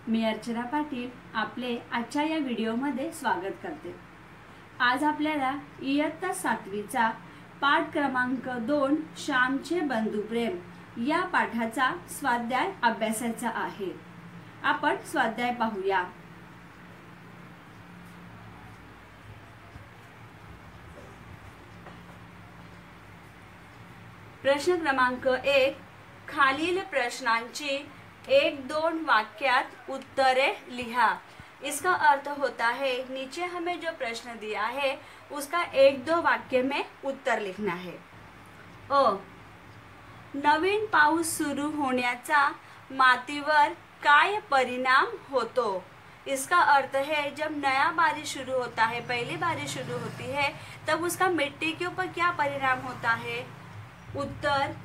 मी अर्चना पाटील आपले आजच्या या व्हिडिओमध्ये स्वागत करते। आज आपल्याला इयत्ता 7वीचा पाठ क्रमांक 2 श्यामचे बंधुप्रेम या पाठाचा स्वाध्याय अभ्यासाचा आहे। आपण स्वाध्याय पाहूया। प्रश्न क्रमांक 1, खालील प्रश्नांची 1-2 वाक्यात उत्तरे लिहा। इसका अर्थ होता है नीचे हमें जो प्रश्न दिया है उसका 1-2 वाक्य में उत्तर लिखना है। नवीन पाऊस सुरू होण्याचा मातीवर काय परिणाम होतो। इसका अर्थ है जब नया बारिश शुरू होता है, पहली बारिश शुरू होती है, तब उसका मिट्टी के ऊपर क्या परिणाम होता है। उत्तर,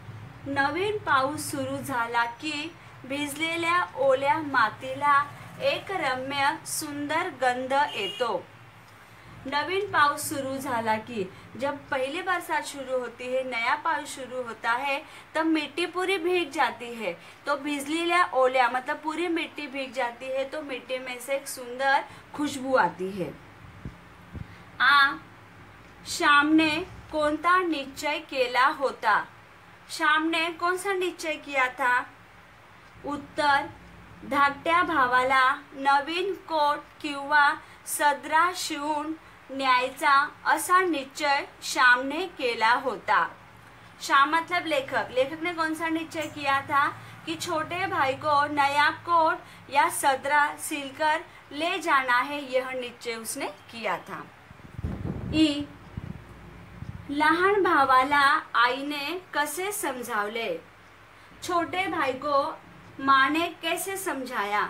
नवीन पाऊस सुरू झाला की भिजलेल्या ओल्या मातीला एक रम्य सुंदर गंध येतो। नवीन पाऊस शुरू झाला कि जब पहली बरसात शुरू होती है, नया पाऊस शुरू होता है, तब मिट्टी पूरी भीग जाती है। तो भिजलेल्या ओल्या मतलब पूरी मिट्टी भीग जाती है, तो मिट्टी में से एक सुंदर खुशबू आती है। श्याम ने कोणता निश्चय केला होता। श्याम ने कौन सा निश्चय किया था। उत्तर, धाकट्या भावाला नवीन कोट किंवा सदरा शिवून न्यायचा असा निश्चय श्यामने केला होता। श्याम मतलब लेखक ने कौन सा निश्चय किया था कि छोटे भाई को नया कोट या सदरा सिलकर ले जाना है, यह निश्चय उसने किया था। लहान भावाला आईने कसे समजावले। छोटे भाई को माँ ने कैसे समझाया।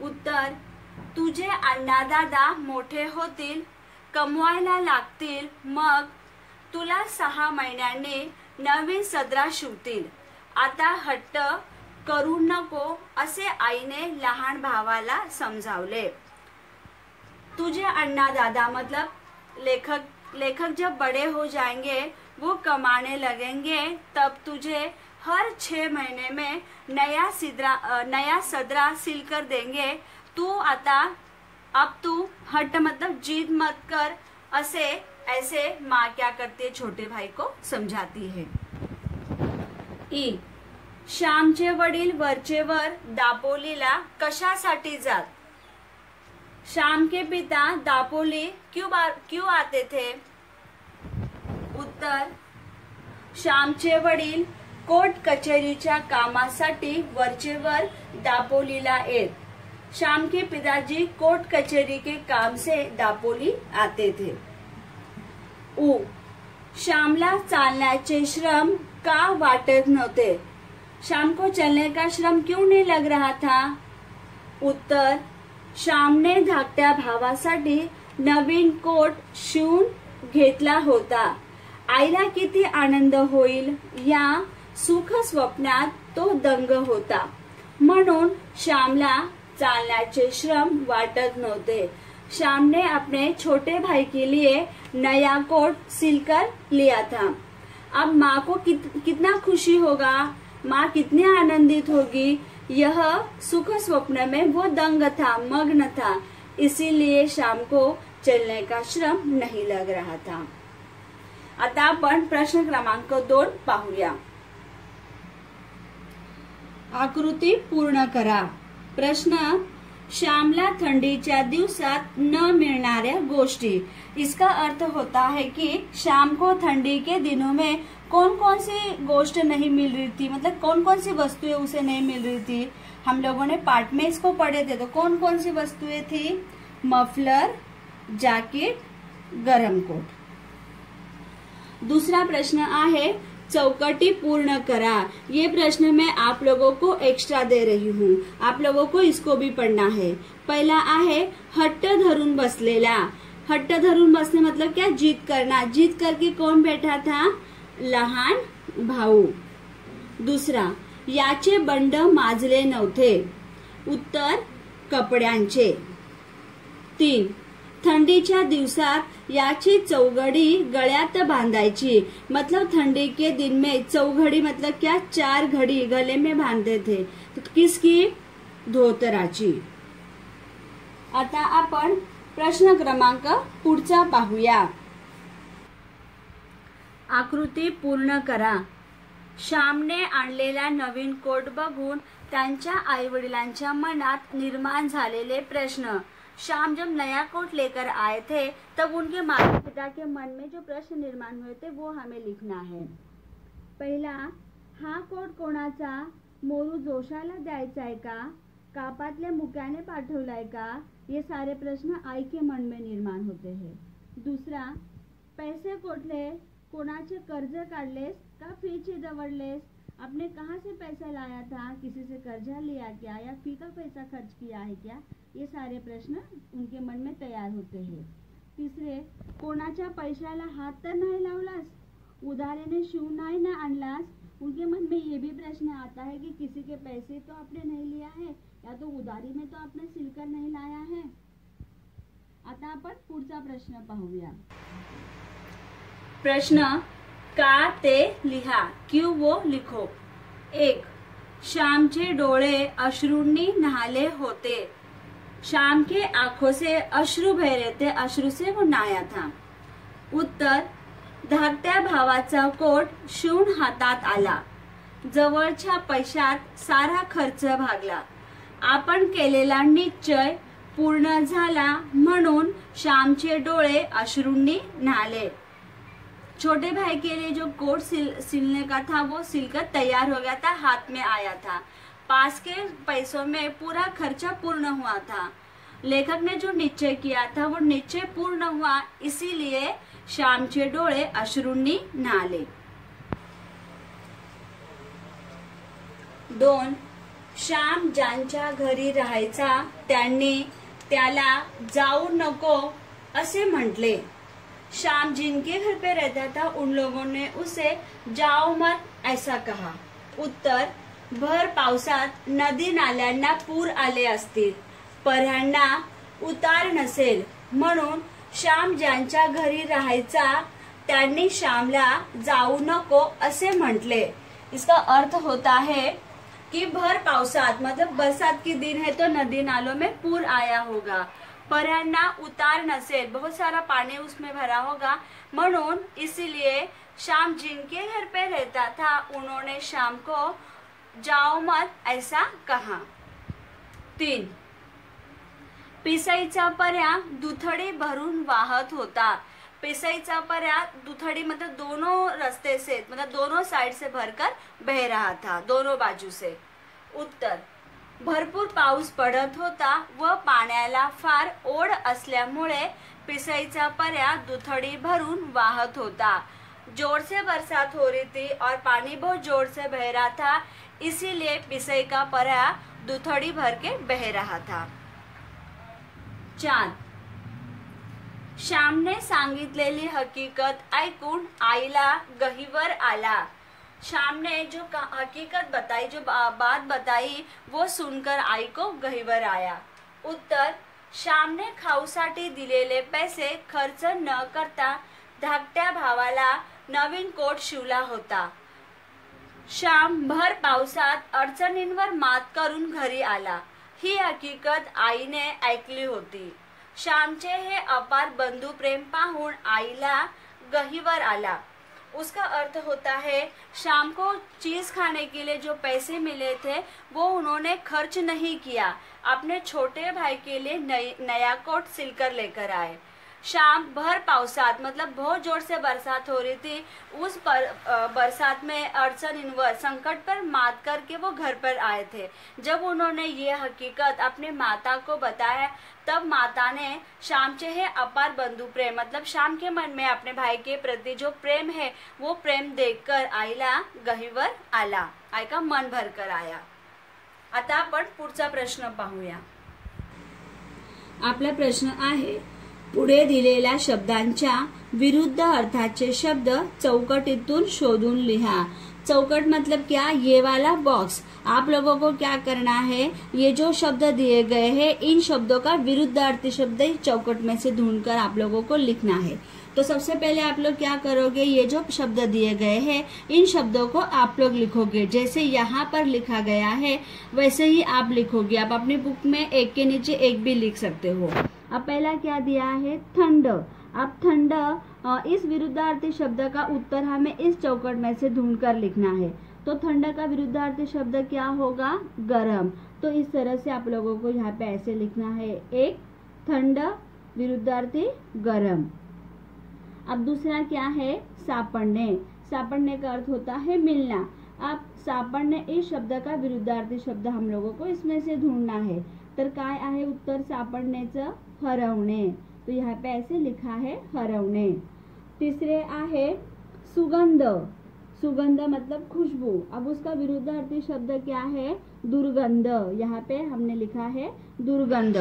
उत्तर, तुझे अण्णा दादा मोठे होतील, कमवायला लागतील, मग तुला 6 महिन्यांनी नवीन सदरा शिवतील। आता हट्ट करू नको असे आईने लहान भावाला समजावले। तुझे अण्णा दादा मतलब लेखक जब बड़े हो जाएंगे, वो कमाने लगेंगे, तब तुझे हर 6 महीने में नया सदरा सिल कर देंगे। तू अब तू हट मतलब जिद मत कर, ऐसे माँ क्या करती है, छोटे भाई को समझाती है। श्यामचे वडील वरचेवर दापोलीला कशासाठी जात। श्याम के पिता दापोली क्यों आते थे। उत्तर, श्यामचे वडील कोर्ट कचेरीच्या कामासाठी वरचेवर दापोलीला येत। श्याम के पिताजी कोर्ट कचेरी के काम से दापोली आते थे। श्यामला चालण्याचे श्रम का वाटत नव्हते। श्याम को चलने का श्रम क्यों नहीं लग रहा था। उत्तर, श्यामने धाकट्या भावासाठी नवीन कोट शिवून घेतला होता। आईला किती आनंद होईल या सुख स्वप्नात तो दंग होता, म्हणून श्यामला चालण्याचे श्रम वाटत नव्हते। श्याम ने अपने छोटे भाई के लिए नया कोट सिलकर लिया था। अब माँ को कितना खुशी होगा, माँ कितनी आनंदित होगी। यह सुख स्वप्न में वो दंग था, मग्न था, इसीलिए श्याम को चलने का श्रम नहीं लग रहा था। आता आपण प्रश्न क्रमांक 2 पाहूया। आकृती पूर्ण करा। प्रश्न, श्यामला थंडीच्या दिवसात न मिळणाऱ्या गोष्टी। इसका अर्थ होता है कि श्याम को ठंडी के दिनों में कौन कौन सी गोष्ट नहीं मिल रही थी, मतलब कौन कौन सी वस्तुएं उसे नहीं मिल रही थी। हम लोगों ने पाठ में इसको पढ़े थे, तो कौन कौन सी वस्तुएं थी। मफलर, जैकेट, गरम कोट। दूसरा प्रश्न आहे चौकटी पूर्ण करा। ये प्रश्न मैं आप लोगों को एक्स्ट्रा दे रही हूँ, आप लोगों को इसको भी पढ़ना है। पहला आहे हट्ट धरून बसलेला। हट्ट धरून बसने मतलब क्या, जिद करना। जिद करके कौन बैठा था, लहान भाऊ। दूसरा, याचे बंड माजले नव्हते। उत्तर, कपड्यांचे। 3, ठंडीच्या दिवसात याची चौघडी गळ्यात बांधायची। मतलब ठंडी के दिन में चौघड़ी मतलब क्या, 4 घड़ी गले में बांधते थे। तो किसकी, धोतराची। आता आपण प्रश्न क्रमांक पुढचा पाहूया। आकृती पूर्ण करा। श्यामने आणलेला नवीन कोट बघून त्यांच्या आई वडिलांच्या मनात निर्माण झालेले प्रश्न। श्याम जब नया कोट लेकर आए थे तब उनके माता पिता के मन में जो प्रश्न निर्माण हुए थे वो हमें लिखना है। पहिला, हा कोट कोणाचा? मोरू जोशाला द्यायचाय का? कापातल्या मुक्याने पाठवलाय का? ये सारे प्रश्न आई के मन में निर्माण होते हैं। दूसरा, पैसे कोठले? कोणाचे कर्ज काढलेस का फीचे दवडलेस? आपने कहाँ से पैसा लाया था? किसी से कर्जा लिया क्या या फी का पैसा खर्च किया है क्या? ये सारे प्रश्न उनके मन में तैयार होते हैं। तीसरे, कोणाच्या पैशाला हात तर नाही लावलास? उधारीने शिव नाही ना आणलास? उनके मन में ये भी प्रश्न आता है कि किसी के पैसे तो आपने नहीं लिया है या तो उधारी में तो आपने सिलकर नहीं लाया है। आता आपण पुढचा प्रश्न पाहूया। प्रश्न का ते लिहा, क्यों वो लिखो। 1. श्यामचे डोळे अश्रूंनी न्हाले होते। श्याम के आंखों से अश्रु बह रहे थे, अश्रु से वो नहाया था। उत्तर, धाकट्या भावाचा कोट शिवून हातात आला। जवळच्या पैशात सारा खर्च भागला। आपण केलेला निश्चय पूर्ण झाला म्हणून श्यामचे डोळे अश्रूंनी न्हाले। छोटे भाई के लिए जो कोट सिलने का था वो सिलकर तैयार हो गया था, हाथ में आया था। पास के पैसों में पूरा खर्चा पूर्ण हुआ था। लेखक ने जो निश्चय किया था वो निश्चय पूर्ण हुआ, इसीलिए श्यामचे डोळे अश्रूंनी न्हाले। 2. श्याम ज्यांच्या घरी राहायचा त्यांनी त्याला जाऊ नको असे म्हटले। श्याम जिनके घर पे रहता था उन लोगों ने उसे जाओ मत ऐसा कहा। उत्तर, भर पावसात नदी नाल्यांना पूर आले असतील, पर्यांना उतार नसेल म्हणून श्याम ज्यांच्या घरी राहायचा त्यांनी श्यामला जाऊ नको असे म्हटले। इसका अर्थ होता है कि भर पावसात मतलब बरसात की दिन है तो नदी नालों में पूर आया होगा। पर्यांना उतार नसेल, बहुत सारा पानी उसमें भरा होगा, म्हणून इसीलिए श्याम जिनके घर पे रहता था उन्होंने श्याम को जाओ मत ऐसा कहा। 3. पिसईचा पर्या दुथडी भरून वाहत होता। पिसईचा पर्या दुथड़ी मतलब दोनों रास्ते से मतलब दोनों साइड से भरकर बह रहा था, दोनों बाजू से। उत्तर, भरपूर पाऊस पडत होता व पाण्याला फार ओढ असल्यामुळे पिसईचा पर्या दुथडी भरून वाहत होता। जोर से बरसात हो रही थी और पानी बहुत जोर से बह रहा था, इसीलिए पिसई का पर्या दुथड़ी भर के बह रहा था। 4. श्यामने सांगितलेली हकीकत ऐकून आईला गहिवर आला। श्याम ने जो हकीकत बताई, जो बात बताई वो सुनकर आई को गहिवर आया। उत्तर, श्याम ने खाऊसाठी दिलेले पैसे खर्च न करता धाकट्या भावाला नवीन कोट शिवला होता। श्याम भर पावसात अडचणींवर मात करून घरी आला। ही हकीकत आईने ऐकली होती। श्यामचे हे अपार बंधु प्रेम पाहून आईला गहिवर आला। उसका अर्थ होता है श्याम को चीज खाने के लिए जो पैसे मिले थे वो उन्होंने खर्च नहीं किया, अपने छोटे भाई के लिए नया कोट सिलकर लेकर आए। श्याम भर पावसात मतलब बहुत जोर से बरसात हो रही थी, उस बरसात में अड़चनवर संकट पर मात करके वो घर पर आए थे। जब उन्होंने ये हकीकत अपने माता को बताया तब माता ने श्यामचे हे अपार बंधु प्रेम मतलब श्याम के मन में अपने भाई के प्रति जो प्रेम है वो प्रेम देखकर आईला गहिवर आला, आई का मन भरकर आया। आता आपण पुढचा प्रश्न पाहूया। आपला प्रश्न आहे, पुढे दिलेल्या शब्दांच्या विरुद्ध अर्थाचे शब्द चौकटीतून शोधून लिहा। चौकट मतलब क्या? ये वाला बॉक्स। आप लोगों को क्या करना है, ये जो शब्द दिए गए हैं इन शब्दों का विरुद्ध अर्थ शब्द चौकट में से ढूंढकर आप लोगों को लिखना है। तो सबसे पहले आप लोग क्या करोगे, ये जो शब्द दिए गए हैं इन शब्दों को आप लोग लिखोगे। जैसे यहाँ पर लिखा गया है वैसे ही आप लिखोगे। आप अपनी बुक में एक के नीचे एक भी लिख सकते हो। अब पहला क्या दिया है, ठंड। अब ठंड, इस विरुद्धार्थी शब्द का उत्तर हमें इस चौकट में से ढूंढकर लिखना है। तो ठंड का विरुद्धार्थी शब्द क्या होगा, गरम। तो इस तरह से आप लोगों को यहाँ पे ऐसे लिखना है, एक ठंड विरुद्धार्थी गरम। अब दूसरा क्या है, सापड़ने। सापड़ने का अर्थ होता है मिलना। अब सापड़ने इस शब्द का विरुद्धार्थी शब्द हम लोगों को इसमें से ढूंढना है। तर काय आहे उत्तर सापडण्याचं, हरवणे। तो यहाँ पे ऐसे लिखा है, हरवणे। तीसरे आहे सुगंध। सुगंध मतलब खुशबू। अब उसका विरुद्धार्थी शब्द क्या है, दुर्गंध। यहाँ पे हमने लिखा है दुर्गंध।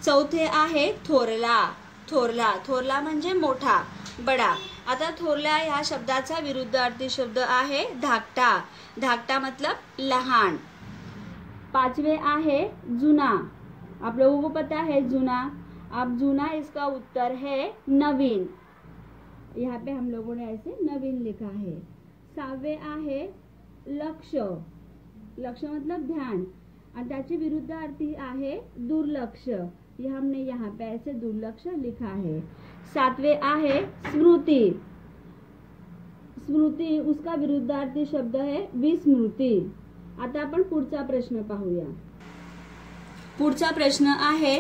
चौथे आहे थोरला। थोरला, थोरला म्हणजे मोठा, बडा। आता थोरला ह्या शब्दाचा विरुद्धार्थी शब्द आहे धाकटा। धाकटा मतलब लहान। पांचवे आहे जुना। आप लोगों को पता है जुना। अब जुना इसका उत्तर है नवीन। यहाँ पे हम लोगों ने ऐसे नवीन लिखा है। सातवे आहे लक्ष। लक्ष मतलब ध्यान। और त्याचे विरुद्धार्थी आहे दुर्लक्ष। ये हमने यहाँ पे ऐसे दुर्लक्ष लिखा है। सातवे आहे स्मृति। स्मृति, उसका विरुद्धार्थी शब्द है विस्मृति। आता आपण पुढचा प्रश्न पाहूया। पुढचा प्रश्न आहे,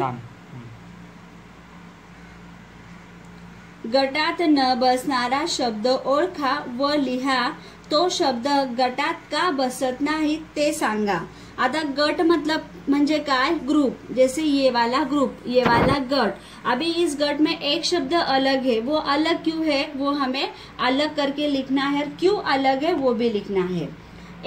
गटात न बसणारा शब्द ओळखा व लिहा। तो शब्द गटात का बसत नाही ते सांगा। आता गट मतलब म्हणजे काय, ग्रुप। जैसे ये वाला ग्रुप, ये वाला गट। अभी इस गट में एक शब्द अलग है, वो अलग क्यों है वो हमें अलग करके लिखना है। क्यों अलग है वो भी लिखना है।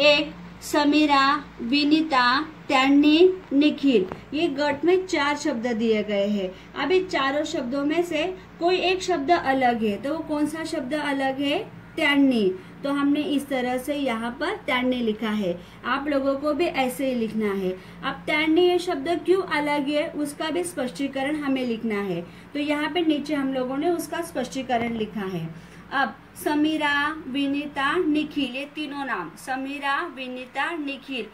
एक समीरा, विनीता, त्यांनी, निखिल। ये गट में 4 शब्द दिए गए हैं। अभी चारों शब्दों में से कोई एक शब्द अलग है, तो वो कौन सा शब्द अलग है, त्यांनी। तो हमने इस तरह से यहाँ पर त्यांनी लिखा है। आप लोगों को भी ऐसे ही लिखना है। अब त्यांनी ये शब्द क्यों अलग है उसका भी स्पष्टीकरण हमें लिखना है। तो यहाँ पे नीचे हम लोगों ने उसका स्पष्टीकरण लिखा है। अब समीरा, विनीता, निखिल, ये तीनों नाम, समीरा, विनीता, निखिल,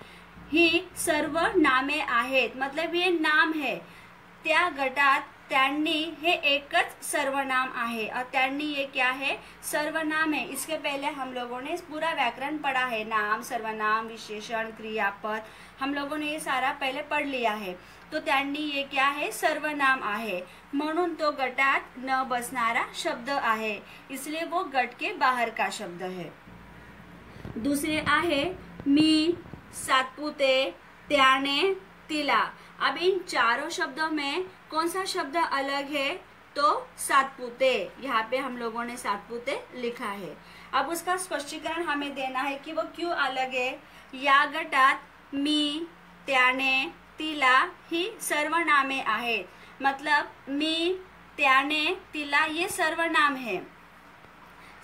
ही सर्व नामे आहेत। मतलब ये नाम है। त्या गटात त्यांनी हे एकच सर्वनाम आहे। और त्यांनी ये क्या है, सर्वनाम है। इसके पहले हम लोगों ने पूरा व्याकरण पढ़ा है। नाम, सर्वनाम, विशेषण, क्रियापद, हम लोगों ने ये सारा पहले पढ़ लिया है। तो त्यांनी ये क्या है, सर्वनाम आहे। म्हणून तो गटात न बसणारा शब्द आहे, इसलिए वो गट के बाहर का शब्द है। दूसरे आहे मी, सातपुते, त्याने, तिला। अब इन चारों शब्दों में कौन सा शब्द अलग है, तो सातपुते। यहाँ पे हम लोगों ने सातपुते लिखा है। अब उसका स्पष्टीकरण हमें देना है कि वो क्यों अलग है। या गटात मी, त्याने, तिला ही सर्वनामे आहेत। मतलब मी, त्याने, तिला ये सर्वनाम है।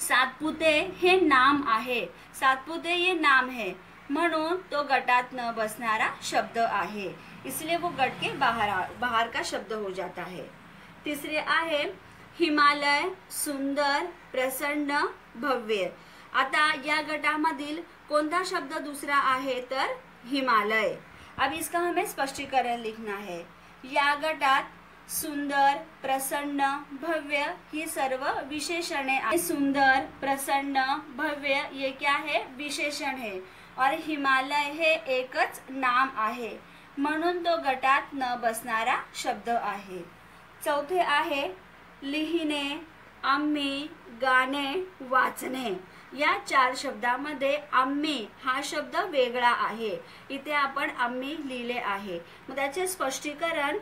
सातपुते हे नाम आहे। सातपुते ये नाम है, म्हणून तो गटात न बसणारा शब्द आहे, इसलिए वो गट के बाहर का शब्द हो जाता है। तीसरे आहे हिमालय, सुंदर, प्रसन्न, भव्य। आता या गटामधील कोणता शब्द दूसरा आहे, तर हिमालय। अब इसका हमें स्पष्टीकरण लिखना है। या गटात सुंदर, प्रसन्न, भव्य ही सर्व विशेषणे आहेत। सुंदर, प्रसन्न, भव्य ये क्या है, विशेषण है। और हिमालय हे एकच नाम आहे, म्हणून तो गटात न बसणारा शब्द आहे। चौथे आहे लिहिणे, आम्ही, गाणे, वाचणे। या 4 शब्दामध्ये आम्ही हा शब्द वेगळा आहे। इथे आपण आम्ही लिहिले आहे। मग त्याचे स्पष्टीकरण,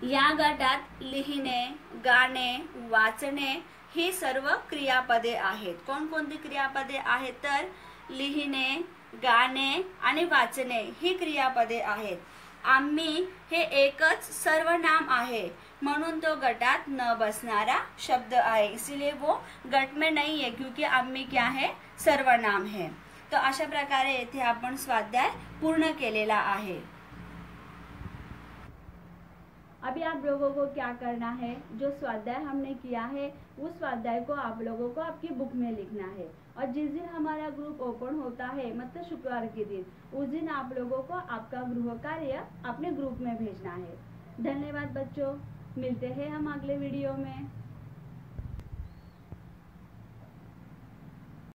या गटात लिहिणे, गाणे, वाचणे ही सर्व क्रियापदे आहेत। कोणकोणती क्रियापदे आहेत, तर लिहिणे, गाणे आणि वाचणे ही क्रियापदे आहेत। आम्ही हे एकच सर्वनाम आहे, म्हणून तो गटात न बसणारा शब्द आहे, इसलिए वो गट में नहीं है, क्योंकि आम्ही क्या है, सर्वनाम है। तो अशा प्रकारे येथे आपण स्वाध्याय पूर्ण केलेला आहे। अभी आप लोगों को क्या करना है, जो स्वाध्याय हमने किया है उस स्वाध्याय को आप लोगों को आपकी बुक में लिखना है, और जिस दिन हमारा ग्रुप ओपन होता है मतलब शुक्रवार के दिन, उस दिन आप लोगों को आपका गृह कार्य अपने ग्रुप में भेजना है। धन्यवाद बच्चों, मिलते हैं हम अगले वीडियो में।